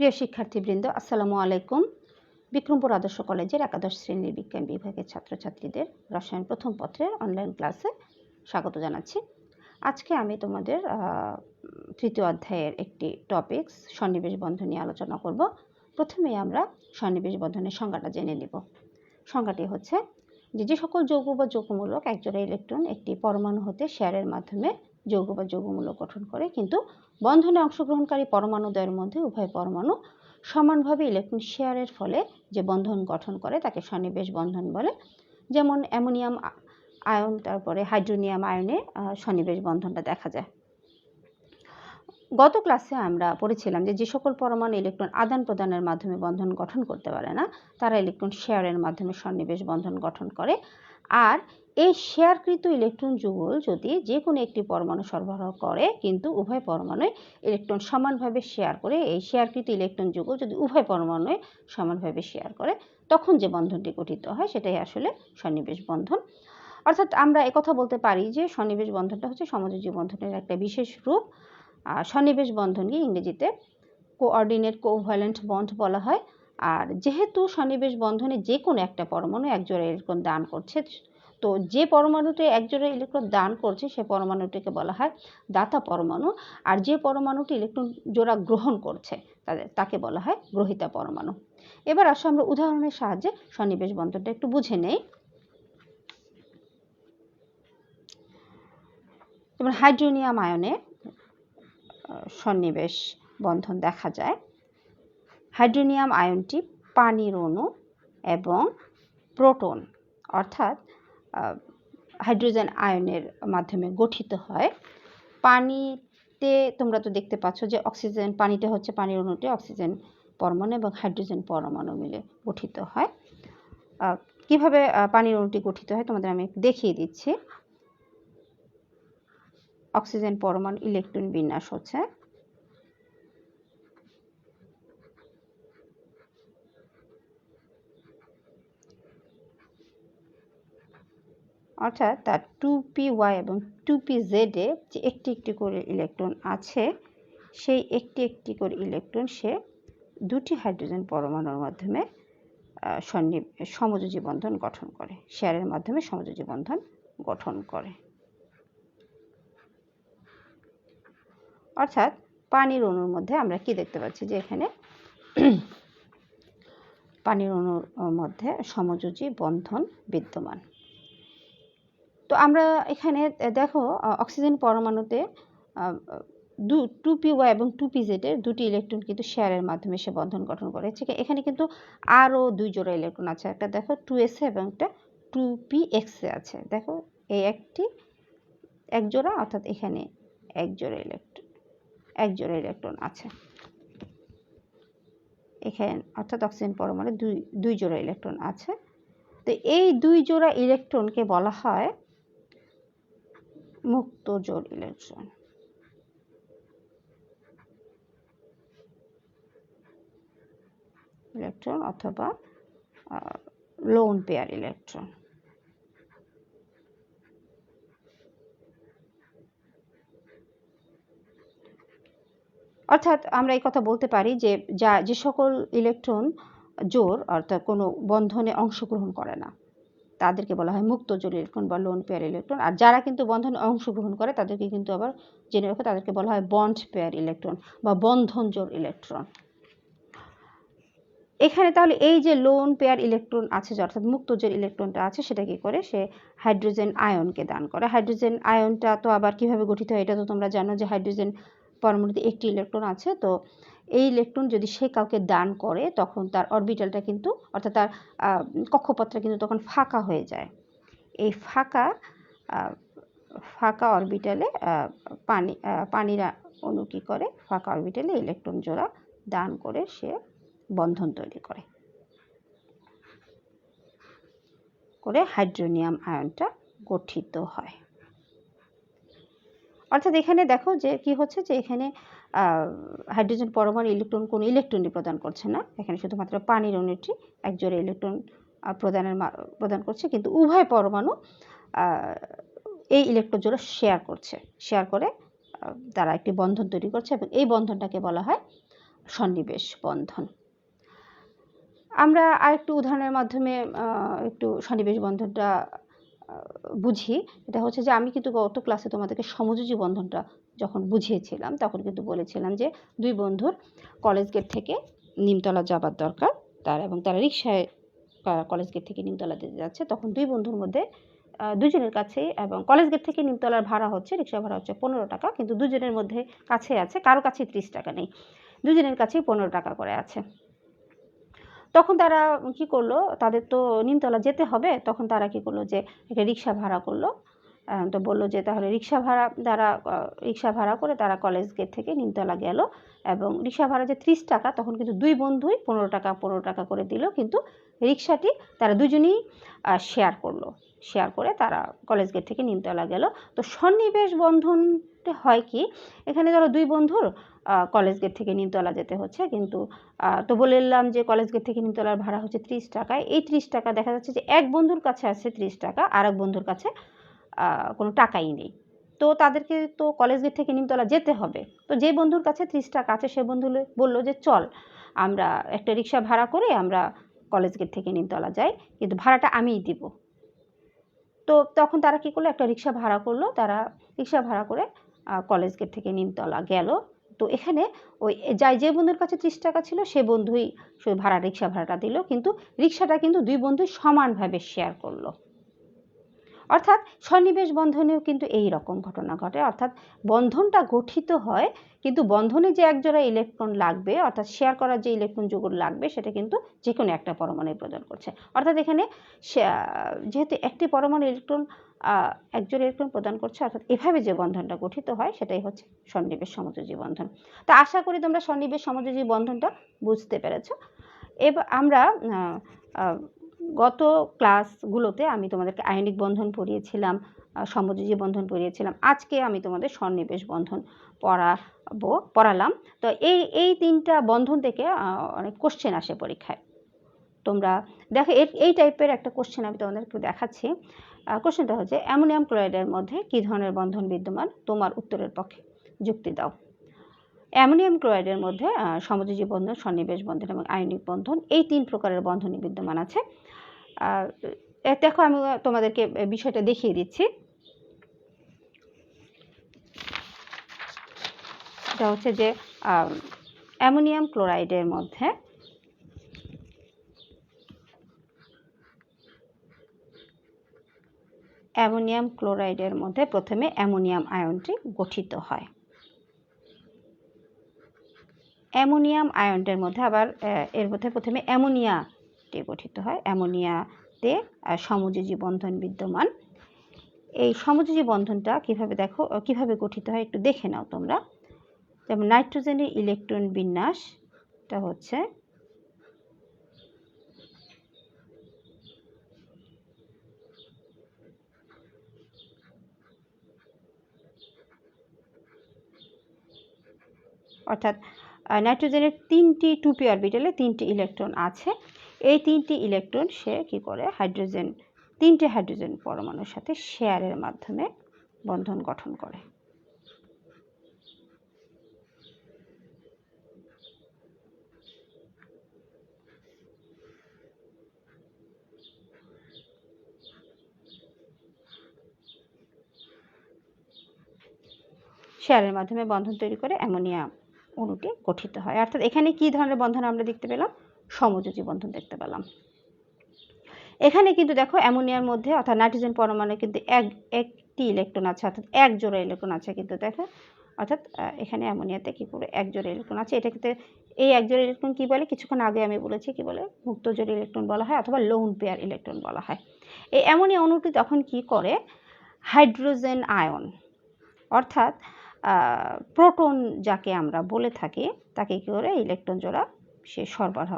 প্রিয় শিক্ষার্থীবৃন্দ, আসসালামু আলাইকুম। বিক্রমপুর আদর্শ কলেজের একাদশ শ্রেণীর বিজ্ঞান বিভাগের ছাত্রছাত্রীদের রসায়ন প্রথম পত্রের অনলাইন ক্লাসে স্বাগত জানাচ্ছি। আজকে আমি তোমাদের তৃতীয় অধ্যায়ের একটি টপিকস সন্নিবেশ বন্ধন নিয়ে আলোচনা করব। প্রথমেই আমরা সন্নিবেশ বন্ধনের সংজ্ঞাটা জেনে নিব। সংজ্ঞাটি হচ্ছে যে সকল যৌগ বা যৌগমূলক একজোড়া ইলেকট্রন একটি পরমাণু হতে শেয়ারের মাধ্যমে যৌগ বা যৌগমূলক গঠন করে, কিন্তু বন্ধনে অংশগ্রহণকারী পরমাণুদ্বয়ের মধ্যে উভয় পরমাণু সমানভাবে ইলেকট্রন শেয়ারের ফলে যে বন্ধন গঠন করে তাকে সন্নিবেশ বন্ধন বলে। যেমন অ্যামোনিয়াম আয়ন তারপরে হাইড্রোনিয়াম আয়নে সন্নিবেশ বন্ধনটা দেখা যায়। গত ক্লাসে আমরা পড়েছিলাম যে সকল পরমাণু ইলেকট্রন আদান প্রদানের মাধ্যমে বন্ধন গঠন করতে পারে না, তারা ইলেকট্রন শেয়ারের মাধ্যমে সন্নিবেশ বন্ধন গঠন করে। আর এই শেয়ারকৃত ইলেকট্রন যুগল যদি যে কোনো একটি পরমাণু সরবরাহ করে, কিন্তু উভয় পরমাণু ইলেকট্রন সমানভাবে শেয়ার করে, এই শেয়ারকৃত ইলেকট্রন যুগল যদি উভয় পরমাণু সমানভাবে শেয়ার করে, তখন যে বন্ধনটি গঠিত হয় সেটাই আসলে সন্নিবেশ বন্ধন। অর্থাৎ আমরা একথা বলতে পারি যে সন্নিবেশ বন্ধনটা হচ্ছে সমযোজী বন্ধনের একটা বিশেষ রূপ। সন্নিবেশ বন্ধনকে ইংরেজিতে কোঅর্ডিনেট কোভ্যালেন্ট বন্ড বলা হয়। আর যেহেতু সন্নিবেশ বন্ধনে যে কোনো একটা পরমাণু একজোড়া ইলেকট্রন দান করছে, তো যে পরমাণুটি একজোড়া ইলেকট্রন দান করছে সে পরমাণুটিকে বলা হয় দাতা পরমাণু, আর যে পরমাণুটি ইলেকট্রন জোড়া গ্রহণ করছে তাকে বলা হয় গ্রহীতা পরমাণু। এবার আসলে আমরা উদাহরণের সাহায্যে সন্নিবেশ বন্ধনটা একটু বুঝে নেই। যেমন হাইড্রোনিয়াম আয়নে সন্নিবেশ বন্ধন দেখা যায়। হাইড্রোনিয়াম আয়নটি পানির অণু এবং প্রোটন অর্থাৎ হাইড্রোজেন আয়নের মাধ্যমে গঠিত হয়। পানিতে তোমরা তো দেখতে পাচ্ছ যে অক্সিজেন, পানিতে হচ্ছে পানির অণুটি অক্সিজেন পরমাণু এবং হাইড্রোজেন পরমাণু মিলে গঠিত হয়। কিভাবে পানির অণুটি গঠিত হয় তোমাদের আমি দেখিয়ে দিচ্ছি। অক্সিজেন পরমাণু ইলেকট্রন বিন্যাস হচ্ছে অর্থাৎ তার 2p-y এবং 2p-z এ যে একটি একটি করে ইলেকট্রন আছে, সেই একটি একটি করে ইলেকট্রন সে দুটি হাইড্রোজেন পরমাণুর মাধ্যমে সমযোজী বন্ধন গঠন করে, শেয়ারের মাধ্যমে সমযোজী বন্ধন গঠন করে। অর্থাৎ পানির অণুর মধ্যে আমরা কি দেখতে পাচ্ছি যে এখানে পানির অণুর মধ্যে সমযোজী বন্ধন বিদ্যমান। তো আমরা এখানে দেখো অক্সিজেন পরমাণুতে 2p-y এবং 2p-z এর দুটি ইলেকট্রন কিন্তু শেয়ারের মাধ্যমে সে বন্ধন গঠন করে। এখানে কিন্তু আরও দুই জোড়া ইলেকট্রন আছে, একটা দেখো 2s এবং একটা 2px আছে। দেখো এই একটি এক জোড়া, অর্থাৎ এখানে এক জোড়া ইলেকট্রন আছে এখানে, অর্থাৎ অক্সিজেন পরমাণু দুই জোড়া ইলেকট্রন আছে। তো এই দুই জোড়া ইলেকট্রনকে বলা হয় মুক্ত জোড় ইলেকট্রন অথবা লোন পেয়ার ইলেকট্রন। অর্থাৎ আমরা এই কথা বলতে পারি যে সকল ইলেকট্রন জোড় অর্থাৎ কোনো বন্ধনে অংশগ্রহণ করে না তাদেরকে বলা হয় মুক্ত জোড় ইলেকট্রন বা লোন পেয়ার ইলেকট্রন। আর যারা কিন্তু বন্ধনে অংশগ্রহণ করে তাদেরকে কিন্তু আবার জেনে রাখো, তাদেরকে বলা হয় বন্ড পেয়ার ইলেকট্রন বা বন্ধন জোড় ইলেকট্রন। এখানে তাহলে এই যে লোন পেয়ার ইলেকট্রন আছে, অর্থাৎ মুক্ত জোড় ইলেকট্রনটা আছে, সেটা কি করে সে হাইড্রোজেন আয়নকে দান করে। হাইড্রোজেন আয়নটা তো আবার কিভাবে গঠিত হয় এটা তো তোমরা জানো যে হাইড্রোজেন পরমাণুতে একটি ইলেকট্রন আছে। তো এই ইলেকট্রন যদি সে কাউকে দান করে তখন তার অরবিটালটা কিন্তু, অর্থাৎ তার কক্ষপথটা কিন্তু তখন ফাঁকা হয়ে যায়। এই ফাঁকা অরবিটালে পানির অণু কী করে, ফাঁকা অরবিটালে ইলেকট্রন জোড়া দান করে সে বন্ধন তৈরি করে হাইড্রোনিয়াম আয়নটা গঠিত হয়। অর্থাৎ এখানে দেখো যে কি হচ্ছে, যে এখানে হাইড্রোজেন পরমাণু ইলেকট্রন কোনো ইলেকট্রনই প্রদান করছে না, এখানে শুধুমাত্র পানির অণুটি এক জোড়া ইলেকট্রন প্রদান করছে, কিন্তু উভয় পরমাণু এই ইলেকট্রন জোড়া শেয়ার করে তারা একটি বন্ধন তৈরি করছে এবং এই বন্ধনটাকে বলা হয় সন্নিবেশ বন্ধন। আমরা আরেকটু উদাহরণের মাধ্যমে একটু সন্নিবেশ বন্ধনটা বুঝি। এটা হচ্ছে যে আমি কিন্তু গত ক্লাসে তোমাদেরকে সমযোজী বন্ধনটা যখন বুঝিয়েছিলাম তখন কিন্তু বলেছিলাম যে দুই বন্ধুর কলেজ গেট থেকে নিমতলা যাবার দরকার এবং তারা রিক্সায় কলেজ গেট থেকে নিমতলা যেতে যাচ্ছে, তখন দুই বন্ধুর মধ্যে দুজনের কাছেই, এবং কলেজ গেট থেকে নিমতলার ভাড়া হচ্ছে, রিক্সা ভাড়া হচ্ছে 15 টাকা, কিন্তু দুজনের মধ্যে কাছে আছে, কারো কাছেই 30 টাকা নেই, দুজনের কাছেই 15 টাকা করে আছে। তখন তারা কি করলো, তাদের তো নিমতলা যেতে হবে, তখন তারা কি করলো যে একটা রিক্সা ভাড়া করলো। তো বললো যে তাহলে রিক্সা ভাড়া করে তারা কলেজ গেট থেকে নিমতলা গেল, এবং রিক্সা ভাড়া যে 30 টাকা, তখন কিন্তু দুই বন্ধুই 15 টাকা করে দিল, কিন্তু রিক্সাটি তারা দুজনেই শেয়ার করে তারা কলেজ গেট থেকে নিমতলা গেল। তো সন্নিবেশ বন্ধনটা হয় কি, এখানে ধরো দুই বন্ধুর কলেজ গেট থেকে নিমতলা যেতে হচ্ছে, কিন্তু তো বললাম যে কলেজ গেট থেকে নিমতলার ভাড়া হচ্ছে 30 টাকায়। এই 30 টাকা দেখা যাচ্ছে যে এক বন্ধুর কাছে আছে 30 টাকা, আর এক বন্ধুর কাছে কোনো টাকাই নেই। তো তাদেরকে তো কলেজ গেট থেকে নিমতলা যেতে হবে। তো যে বন্ধুর কাছে 30 টাকা আছে সে বন্ধু বলল যে চল আমরা একটা রিক্সা ভাড়া করে আমরা কলেজ গেট থেকে নিমতলা যাই, কিন্তু ভাড়াটা আমিই দিব। তো তখন তারা কি করলো, একটা রিক্সা ভাড়া করলো, তারা রিক্সা ভাড়া করে কলেজ গেট থেকে নিমতলা গেল। তো এখানে ওই যে বন্ধুর কাছে 30 টাকা ছিল সে বন্ধুই শুধু রিক্সা ভাড়াটা দিল, কিন্তু রিক্সাটা কিন্তু দুই বন্ধুই সমানভাবে শেয়ার করলো। অর্থাৎ সন্নিবেশ বন্ধনেও কিন্তু এই রকম ঘটনা ঘটে, অর্থাৎ বন্ধনটা গঠিত হয়, কিন্তু বন্ধনে যে একজোড়া ইলেকট্রন লাগবে, অর্থাৎ শেয়ার করার যে ইলেকট্রন যুগল লাগবে সেটা কিন্তু যে কোনো একটা পরমাণু প্রদান করছে। অর্থাৎ এখানে যেহেতু একটি পরমাণু ইলেকট্রন একজোড়া ইলেকট্রন প্রদান করছে, অর্থাৎ এভাবে যে বন্ধনটা গঠিত হয় সেটাই হচ্ছে সন্নিবেশ সমযোজী বন্ধন। তো আশা করি তোমরা সন্নিবেশ সমযোজী বন্ধনটা বুঝতে পেরেছো। এবার আমরা গত ক্লাসগুলোতে আমি তোমাদেরকে আয়নিক বন্ধন পড়িয়েছিলাম, সমযোজী বন্ধন পড়িয়েছিলাম, আজকে আমি তোমাদের সন্নিবেশ বন্ধন পড়ালাম। তো এই তিনটা বন্ধন থেকে অনেক কোশ্চেন আসে পরীক্ষায়। তোমরা দেখো এই টাইপের একটা কোশ্চেন আমি তোমাদেরকে দেখাচ্ছি। কোশ্চেনটা হচ্ছে অ্যামোনিয়াম ক্লোরাইডের মধ্যে কী ধরনের বন্ধন বিদ্যমান, তোমার উত্তরের পক্ষে যুক্তি দাও। অ্যামোনিয়াম ক্লোরাইডের মধ্যে সমযোজী বন্ধন, সন্নিবেশ বন্ধন এবং আয়নিক বন্ধন, এই 3 প্রকারের বন্ধনই বিদ্যমান আছে। দেখো আমি তোমাদেরকে বিষয়টা দেখিয়ে দিচ্ছি। এটা হচ্ছে যে অ্যামোনিয়াম ক্লোরাইডের মধ্যে প্রথমে অ্যামোনিয়াম আয়নটি গঠিত হয়। অ্যামোনিয়াম আয়নটার মধ্যে আবার এর মধ্যে প্রথমে অ্যামোনিয়াটি গঠিত হয়। অ্যামোনিয়াতে সমযোজী বন্ধন বিদ্যমান। এই সমযোজী বন্ধনটা কিভাবে গঠিত হয় একটু দেখে নাও তোমরা। যেমন নাইট্রোজেনের ইলেকট্রন বিন্যাসটা হচ্ছে অর্থাৎ নাইট্রোজেনের 3টি 2p অরবিটালে 3টি ইলেকট্রন আছে। এই 3টি ইলেকট্রন সে কি করে তিনটে হাইড্রোজেন পরমাণুর সাথে শেয়ারের মাধ্যমে বন্ধন গঠন করে। শেয়ারের মাধ্যমে বন্ধন তৈরি করে অ্যামোনিয়া অণুটি গঠিত হয়। অর্থাৎ এখানে কি ধরনের বন্ধন আমরা দেখতে পেলাম, সমযোজী বন্ধন দেখতে পেলাম। এখানে কিন্তু দেখো অ্যামোনিয়ার মধ্যে অর্থাৎ নাইট্রোজেন পরমাণু কিন্তু একটি ইলেকট্রন আছে, অর্থাৎ এক জোড়া ইলেকট্রন আছে, কিন্তু দেখো অর্থাৎ এখানে অ্যামোনিয়াতে কি করে এক জোড়া ইলেকট্রন আছে। এটা কিন্তু এই এক জোড়া ইলেকট্রন কি বলে, কিছুক্ষণ আগে আমি বলেছি কি বলে, মুক্ত জোড়া ইলেকট্রন বলা হয় অথবা লোন পেয়ার ইলেকট্রন বলা হয়। এই অ্যামোনিয়া অণুটি তখন কি করে, হাইড্রোজেন আয়ন অর্থাৎ প্রোটন যাকে আমরা বলে থাকি তাকে কি করে ইলেকট্রন জোড়া সে সরবরাহ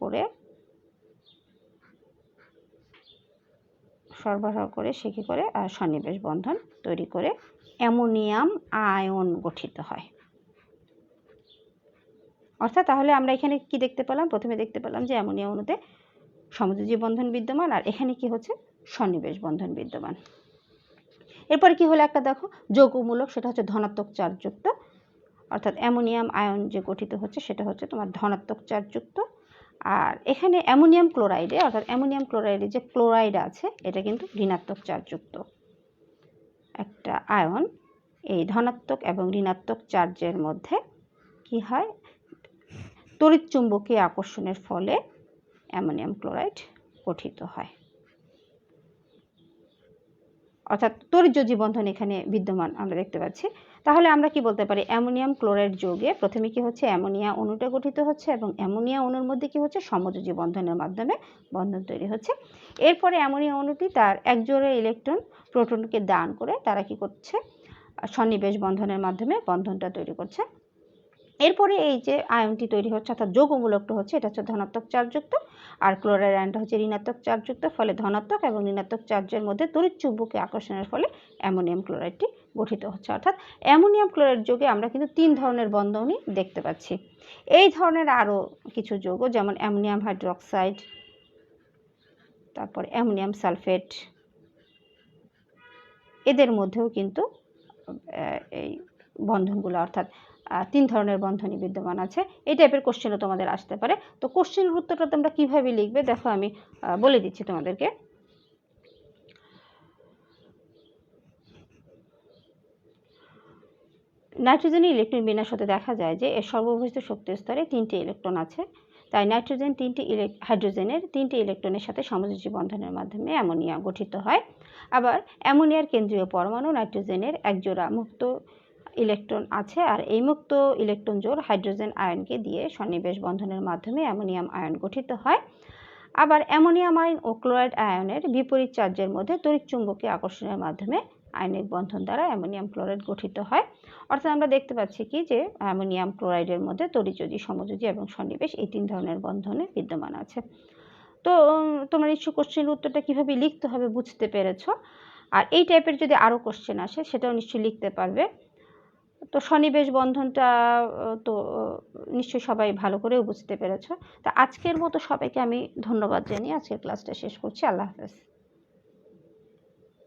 করে সে কি করে সন্নিবেশ বন্ধন তৈরি করে অ্যামোনিয়াম আয়ন গঠিত হয়। অর্থাৎ তাহলে আমরা এখানে কি দেখতে পেলাম, প্রথমে দেখতে পেলাম যে অ্যামোনিয়া অণুতে সমযোজী বন্ধন বিদ্যমান, আর এখানে কি হচ্ছে সন্নিবেশ বন্ধন বিদ্যমান। এরপরে কি হলো একটা দেখো যৌগমূলক, সেটা হচ্ছে ধনাত্মক চার্জযুক্ত, অর্থাৎ অ্যামোনিয়াম আয়ন যে গঠিত হচ্ছে সেটা হচ্ছে তোমার ধনাত্মক চার্জযুক্ত। আর এখানে অ্যামোনিয়াম ক্লোরাইডে অর্থাৎ অ্যামোনিয়াম ক্লোরাইডে যে ক্লোরাইড আছে এটা কিন্তু ঋণাত্মক চার্জযুক্ত একটা আয়ন। এই ধনাত্মক এবং ঋণাত্মক চার্জের মধ্যে কি হয়, তড়িৎচুম্বকীয় আকর্ষণের ফলে অ্যামোনিয়াম ক্লোরাইড গঠিত হয়, অর্থাৎ তড়িৎযোজী বন্ধন এখানে বিদ্যমান আমরা দেখতে পাচ্ছি। তাহলে আমরা কি বলতে পারি, অ্যামোনিয়াম ক্লোরাইড যৌগে প্রথমে কি হচ্ছে, অ্যামোনিয়া অণুটা গঠিত হচ্ছে এবং অ্যামোনিয়া অণুর মধ্যে কি হচ্ছে, সমযোজী বন্ধনের মাধ্যমে বন্ধন তৈরি হচ্ছে। এরপরে অ্যামোনিয়া অণুটি তার একজোড়া ইলেকট্রন প্রোটনকে দান করে তারা কি করছে, সন্নিবেশ বন্ধনের মাধ্যমে বন্ধনটা তৈরি করছে। এরপরে এই যে আয়নটি তৈরি হচ্ছে অর্থাৎ যৌগমূলকটা হচ্ছে, এটা হচ্ছে ধনাত্মক চার্জযুক্ত, আর ক্লোরাইড আয়নটা হচ্ছে ঋণাত্মক চার্জযুক্ত। ফলে ধনাত্মক এবং ঋণাত্মক চার্জের মধ্যে তড়িৎচুম্বকীয় আকর্ষণের ফলে অ্যামোনিয়াম ক্লোরাইডটি গঠিত হচ্ছে। অর্থাৎ অ্যামোনিয়াম ক্লোরাইড যৌগে আমরা কিন্তু 3 ধরনের বন্ধনই দেখতে পাচ্ছি। এই ধরনের আরও কিছু যৌগ যেমন অ্যামোনিয়াম হাইড্রোক্সাইড, তারপর অ্যামোনিয়াম সালফেট, এদের মধ্যেও কিন্তু এই বন্ধনগুলো অর্থাৎ 3 ধরনের বন্ধনই বিদ্যমান আছে। এই টাইপের কোশ্চেনও তোমাদের আসতে পারে। তো কোশ্চেনের উত্তরটা তোমরা কীভাবে লিখবে দেখো, আমি বলে দিচ্ছি তোমাদেরকে। নাইট্রোজেনের ইলেকট্রন বিন্যাস হতে দেখা যায় যে এর সর্ববহিষ্ঠ শক্তি স্তরে 3টি ইলেকট্রন আছে। তাই নাইট্রোজেন হাইড্রোজেনের 3টি ইলেকট্রনের সাথে সমযোজী বন্ধনের মাধ্যমে অ্যামোনিয়া গঠিত হয়। আবার অ্যামোনিয়ার কেন্দ্রীয় পরমাণু নাইট্রোজেনের একজোড়া মুক্ত ইলেকট্রন আছে, আর এই মুক্ত ইলেকট্রন জোড় হাইড্রোজেন আয়নকে দিয়ে সন্নিবেশ বন্ধনের মাধ্যমে অ্যামোনিয়াম আয়ন গঠিত হয়। আবার অ্যামোনিয়াম আয়ন ও ক্লোরাইড আয়নের বিপরীত চার্জের মধ্যে তড়িৎচুম্বকীয় আকর্ষণের মাধ্যমে আয়নিক বন্ধন দ্বারা অ্যামোনিয়াম ক্লোরাইড গঠিত হয়। অর্থাৎ আমরা দেখতে পাচ্ছি কি যে অ্যামোনিয়াম ক্লোরাইডের মধ্যে তড়িৎযোজী, সমযোজী এবং সন্নিবেশ এই 3 ধরনের বন্ধনে বিদ্যমান আছে। তো তোমরা নিশ্চয়ই কোশ্চেনের উত্তরটা কীভাবে লিখতে হবে বুঝতে পেরেছ। আর এই টাইপের যদি আরও কোশ্চেন আসে সেটাও নিশ্চয়ই লিখতে পারবে। তো সন্নিবেশ বন্ধনটা তো নিশ্চয়ই সবাই ভালো করেও বুঝতে পেরেছ। তা আজকের মতো সবাইকে আমি ধন্যবাদ জানিয়ে আজকের ক্লাসটা শেষ করছি। আল্লাহ হাফেজ।